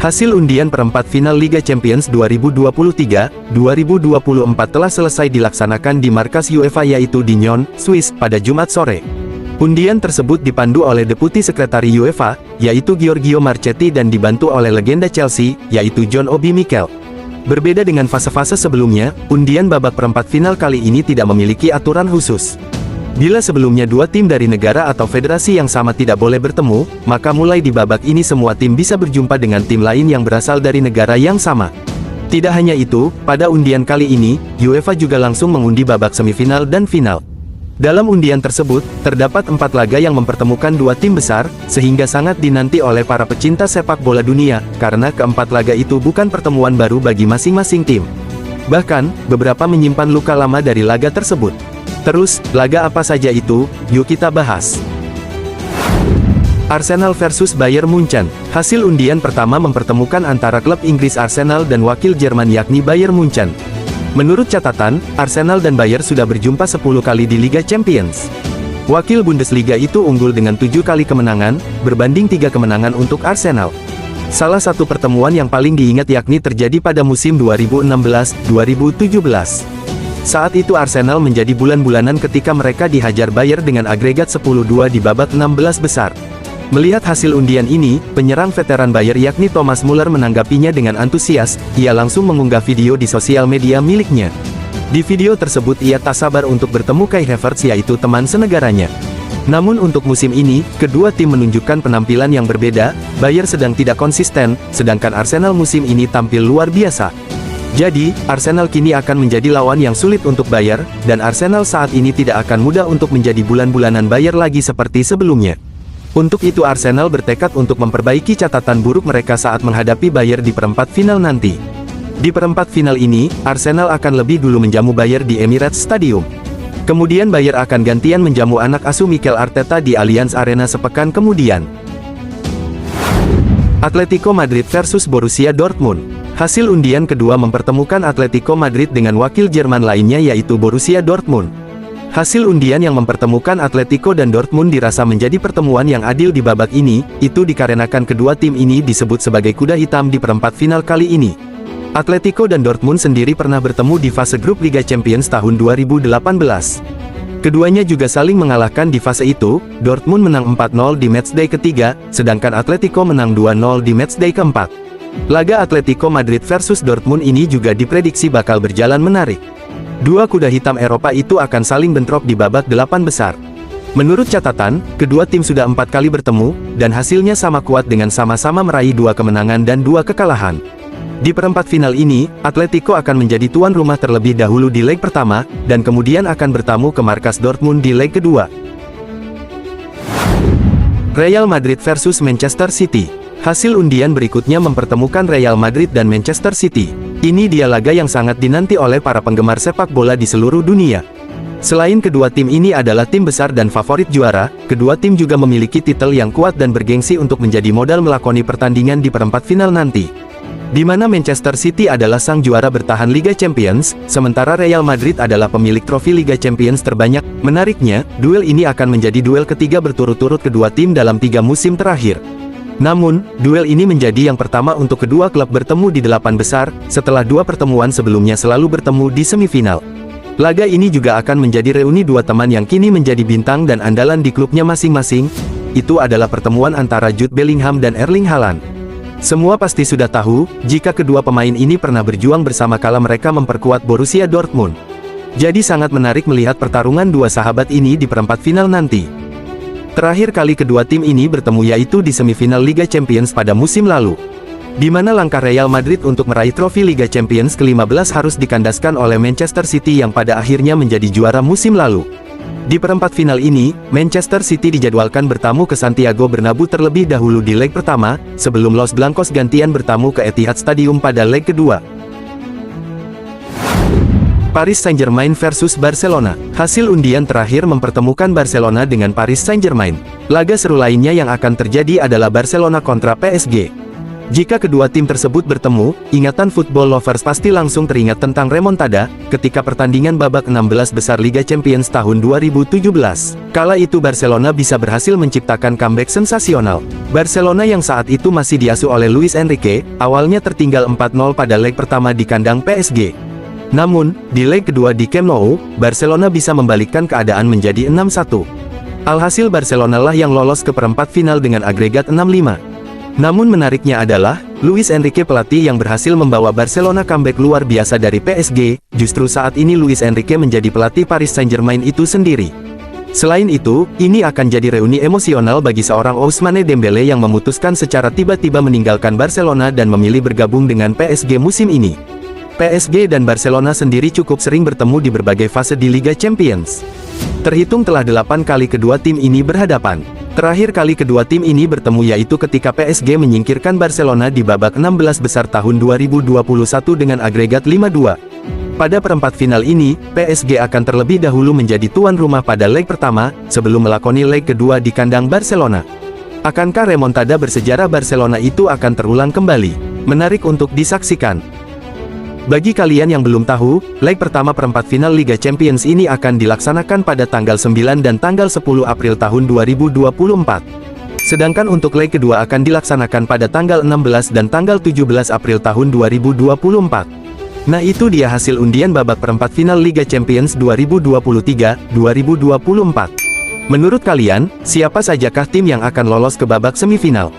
Hasil undian perempat final Liga Champions 2023-2024 telah selesai dilaksanakan di markas UEFA yaitu di Nyon, Swiss, pada Jumat sore. Undian tersebut dipandu oleh Deputi Sekretari UEFA, yaitu Giorgio Marchetti dan dibantu oleh legenda Chelsea, yaitu John Obi Mikel. Berbeda dengan fase-fase sebelumnya, undian babak perempat final kali ini tidak memiliki aturan khusus. Bila sebelumnya dua tim dari negara atau federasi yang sama tidak boleh bertemu, maka mulai di babak ini semua tim bisa berjumpa dengan tim lain yang berasal dari negara yang sama. Tidak hanya itu, pada undian kali ini, UEFA juga langsung mengundi babak semifinal dan final. Dalam undian tersebut, terdapat 4 laga yang mempertemukan dua tim besar, sehingga sangat dinanti oleh para pecinta sepak bola dunia, karena keempat laga itu bukan pertemuan baru bagi masing-masing tim. Bahkan, beberapa menyimpan luka lama dari laga tersebut. Terus, laga apa saja itu? Yuk kita bahas. Arsenal versus Bayern Munchen. Hasil undian pertama mempertemukan antara klub Inggris Arsenal dan wakil Jerman yakni Bayern Munchen. Menurut catatan, Arsenal dan Bayern sudah berjumpa 10 kali di Liga Champions. Wakil Bundesliga itu unggul dengan 7 kali kemenangan, berbanding 3 kemenangan untuk Arsenal. Salah satu pertemuan yang paling diingat yakni terjadi pada musim 2016-2017. Saat itu Arsenal menjadi bulan-bulanan ketika mereka dihajar Bayern dengan agregat 10-2 di babak 16 besar. Melihat hasil undian ini, penyerang veteran Bayern yakni Thomas Müller menanggapinya dengan antusias. Ia langsung mengunggah video di sosial media miliknya. Di video tersebut ia tak sabar untuk bertemu Kai Havertz yaitu teman senegaranya. Namun untuk musim ini, kedua tim menunjukkan penampilan yang berbeda. Bayern sedang tidak konsisten, sedangkan Arsenal musim ini tampil luar biasa. Jadi, Arsenal kini akan menjadi lawan yang sulit untuk Bayern, dan Arsenal saat ini tidak akan mudah untuk menjadi bulan-bulanan Bayern lagi seperti sebelumnya. Untuk itu Arsenal bertekad untuk memperbaiki catatan buruk mereka saat menghadapi Bayern di perempat final nanti. Di perempat final ini, Arsenal akan lebih dulu menjamu Bayern di Emirates Stadium. Kemudian Bayern akan gantian menjamu anak asuh Mikel Arteta di Allianz Arena sepekan kemudian. Atletico Madrid versus Borussia Dortmund. Hasil undian kedua mempertemukan Atletico Madrid dengan wakil Jerman lainnya yaitu Borussia Dortmund. Hasil undian yang mempertemukan Atletico dan Dortmund dirasa menjadi pertemuan yang adil di babak ini, itu dikarenakan kedua tim ini disebut sebagai kuda hitam di perempat final kali ini. Atletico dan Dortmund sendiri pernah bertemu di fase grup Liga Champions tahun 2018. Keduanya juga saling mengalahkan di fase itu. Dortmund menang 4-0 di matchday ketiga, sedangkan Atletico menang 2-0 di matchday keempat. Laga Atletico Madrid versus Dortmund ini juga diprediksi bakal berjalan menarik. Dua kuda hitam Eropa itu akan saling bentrok di babak 8 besar. Menurut catatan, kedua tim sudah 4 kali bertemu, dan hasilnya sama kuat dengan sama-sama meraih 2 kemenangan dan 2 kekalahan. Di perempat final ini, Atletico akan menjadi tuan rumah terlebih dahulu di leg pertama, dan kemudian akan bertamu ke markas Dortmund di leg kedua. Real Madrid versus Manchester City. Hasil undian berikutnya mempertemukan Real Madrid dan Manchester City. Ini dia laga yang sangat dinanti oleh para penggemar sepak bola di seluruh dunia. Selain kedua tim ini adalah tim besar dan favorit juara, kedua tim juga memiliki titel yang kuat dan bergengsi untuk menjadi modal melakoni pertandingan di perempat final nanti. Di mana Manchester City adalah sang juara bertahan Liga Champions, sementara Real Madrid adalah pemilik trofi Liga Champions terbanyak. Menariknya, duel ini akan menjadi duel ketiga berturut-turut kedua tim dalam 3 musim terakhir. Namun, duel ini menjadi yang pertama untuk kedua klub bertemu di 8 besar, setelah 2 pertemuan sebelumnya selalu bertemu di semifinal. Laga ini juga akan menjadi reuni dua teman yang kini menjadi bintang dan andalan di klubnya masing-masing. Itu adalah pertemuan antara Jude Bellingham dan Erling Haaland. Semua pasti sudah tahu, jika kedua pemain ini pernah berjuang bersama kala mereka memperkuat Borussia Dortmund. Jadi sangat menarik melihat pertarungan dua sahabat ini di perempat final nanti. Terakhir kali kedua tim ini bertemu yaitu di semifinal Liga Champions pada musim lalu. Di mana langkah Real Madrid untuk meraih trofi Liga Champions ke-15 harus dikandaskan oleh Manchester City yang pada akhirnya menjadi juara musim lalu. Di perempat final ini, Manchester City dijadwalkan bertamu ke Santiago Bernabeu terlebih dahulu di leg pertama, sebelum Los Blancos gantian bertamu ke Etihad Stadium pada leg kedua. Paris Saint-Germain versus Barcelona. Hasil undian terakhir mempertemukan Barcelona dengan Paris Saint-Germain. Laga seru lainnya yang akan terjadi adalah Barcelona kontra PSG. Jika kedua tim tersebut bertemu, ingatan football lovers pasti langsung teringat tentang remontada, ketika pertandingan babak 16 besar Liga Champions tahun 2017. Kala itu Barcelona bisa berhasil menciptakan comeback sensasional. Barcelona yang saat itu masih diasuh oleh Luis Enrique, awalnya tertinggal 4-0 pada leg pertama di kandang PSG. Namun, di leg kedua di Camp Nou, Barcelona bisa membalikkan keadaan menjadi 6-1. Alhasil Barcelona lah yang lolos ke perempat final dengan agregat 6-5. Namun menariknya adalah, Luis Enrique pelatih yang berhasil membawa Barcelona comeback luar biasa dari PSG, justru saat ini Luis Enrique menjadi pelatih Paris Saint-Germain itu sendiri. Selain itu, ini akan jadi reuni emosional bagi seorang Ousmane Dembélé yang memutuskan secara tiba-tiba meninggalkan Barcelona dan memilih bergabung dengan PSG musim ini. PSG dan Barcelona sendiri cukup sering bertemu di berbagai fase di Liga Champions. Terhitung telah 8 kali kedua tim ini berhadapan. Terakhir kali kedua tim ini bertemu yaitu ketika PSG menyingkirkan Barcelona di babak 16 besar tahun 2021 dengan agregat 5-2. Pada perempat final ini, PSG akan terlebih dahulu menjadi tuan rumah pada leg pertama, sebelum melakoni leg kedua di kandang Barcelona. Akankah remontada bersejarah Barcelona itu akan terulang kembali? Menarik untuk disaksikan. Bagi kalian yang belum tahu, leg pertama perempat final Liga Champions ini akan dilaksanakan pada tanggal 9 dan tanggal 10 April tahun 2024. Sedangkan untuk leg kedua akan dilaksanakan pada tanggal 16 dan tanggal 17 April tahun 2024. Nah itu dia hasil undian babak perempat final Liga Champions 2023-2024. Menurut kalian, siapa sajakah tim yang akan lolos ke babak semifinal?